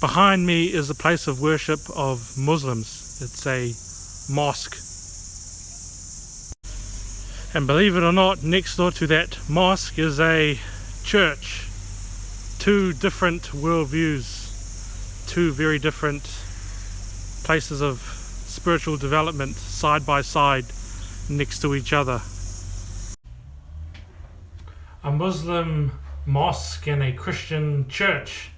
Behind me is a place of worship of Muslims. It's a mosque. And believe it or not, next door to that mosque is a church. Two different worldviews, two very different places of spiritual development side by side next to each other. A Muslim mosque and a Christian church.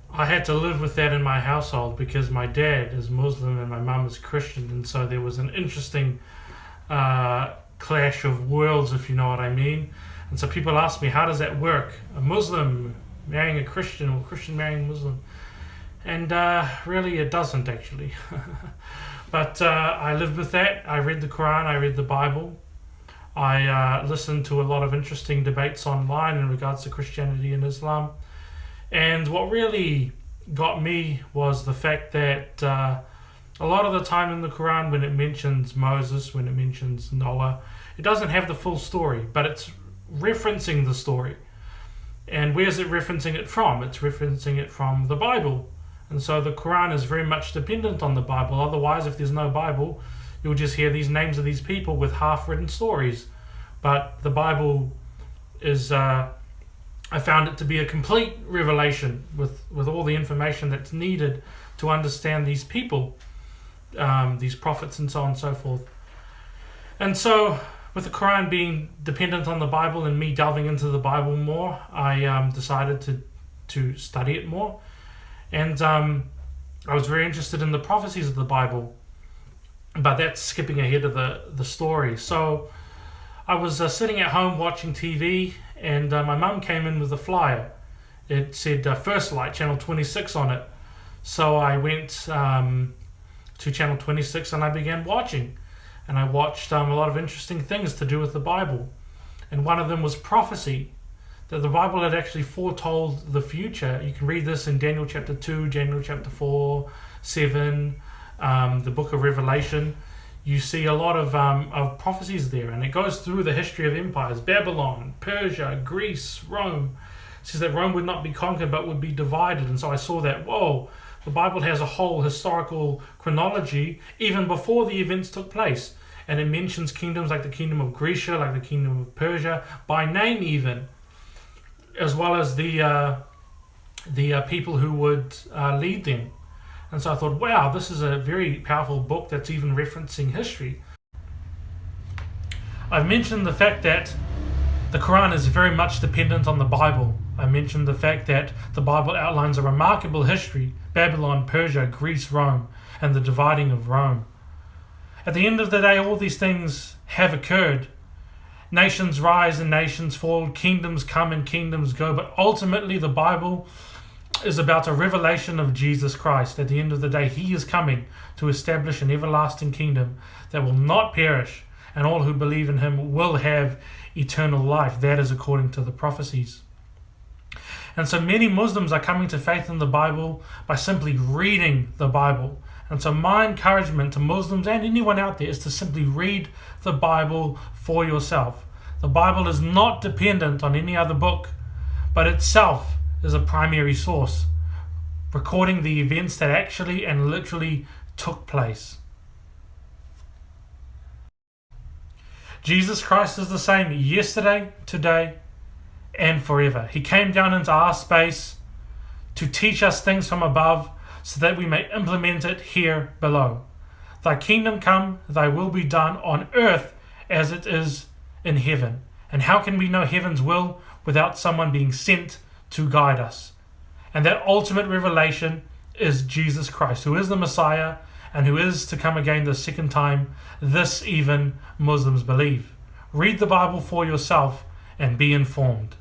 I had to live with that in my household because my dad is Muslim and my mum is Christian, and so there was an interesting clash of worlds, if you know what I mean. And so people ask me, how does that work? A Muslim marrying a Christian or Christian marrying a Muslim? And really it doesn't actually. But I lived with that. I read the Quran, I read the Bible. I listened to a lot of interesting debates online in regards to Christianity and Islam. And what really got me was the fact that a lot of the time in the Quran, when it mentions Moses, when it mentions Noah, it doesn't have the full story, but it's referencing the story. And where's it referencing it from? It's referencing it from the Bible. And so the Quran is very much dependent on the Bible. Otherwise, if there's no Bible, you'll just hear these names of these people with half-written stories. But the Bible is... I found it to be a complete revelation with all the information that's needed to understand these people, these prophets and so on and so forth. And so with the Quran being dependent on the Bible and me delving into the Bible more, I decided to study it more. And I was very interested in the prophecies of the Bible, but that's skipping ahead of the story. So I was sitting at home watching TV, and my mum came in with a flyer. It said First Light, Channel 26 on it. So I went to Channel 26 and I began watching. And I watched a lot of interesting things to do with the Bible. And one of them was prophecy, that the Bible had actually foretold the future. You can read this in Daniel chapter 2, Daniel chapter 4, 7, the book of Revelation. You see a lot of prophecies there, and it goes through the history of empires: Babylon, Persia, Greece, Rome. It says that Rome would not be conquered but would be divided. And so I saw that, whoa, the Bible has a whole historical chronology even before the events took place. And it mentions kingdoms like the kingdom of Grecia, like the kingdom of Persia, by name even, as well as the people who would lead them. And so I thought, wow, this is a very powerful book that's even referencing history. I've mentioned the fact that the Quran is very much dependent on the Bible. I mentioned the fact that the Bible outlines a remarkable history: Babylon, Persia, Greece, Rome, and the dividing of Rome. At the end of the day, all these things have occurred. Nations rise and nations fall, kingdoms come and kingdoms go, but ultimately the Bible is about a revelation of Jesus Christ. At the end of the day, he is coming to establish an everlasting kingdom that will not perish, and all who believe in him will have eternal life. That is according to the prophecies. And so many Muslims are coming to faith in the Bible by simply reading the Bible. And so my encouragement to Muslims and anyone out there is to simply read the Bible for yourself. The Bible is not dependent on any other book, but itself is a primary source, recording the events that actually and literally took place. Jesus Christ is the same yesterday, today, and forever. He came down into our space to teach us things from above so that we may implement it here below. Thy kingdom come, thy will be done on earth as it is in heaven. And how can we know heaven's will without someone being sent to guide us? And that ultimate revelation is Jesus Christ, who is the Messiah and who is to come again the second time. This even Muslims believe. Read the Bible for yourself and be informed.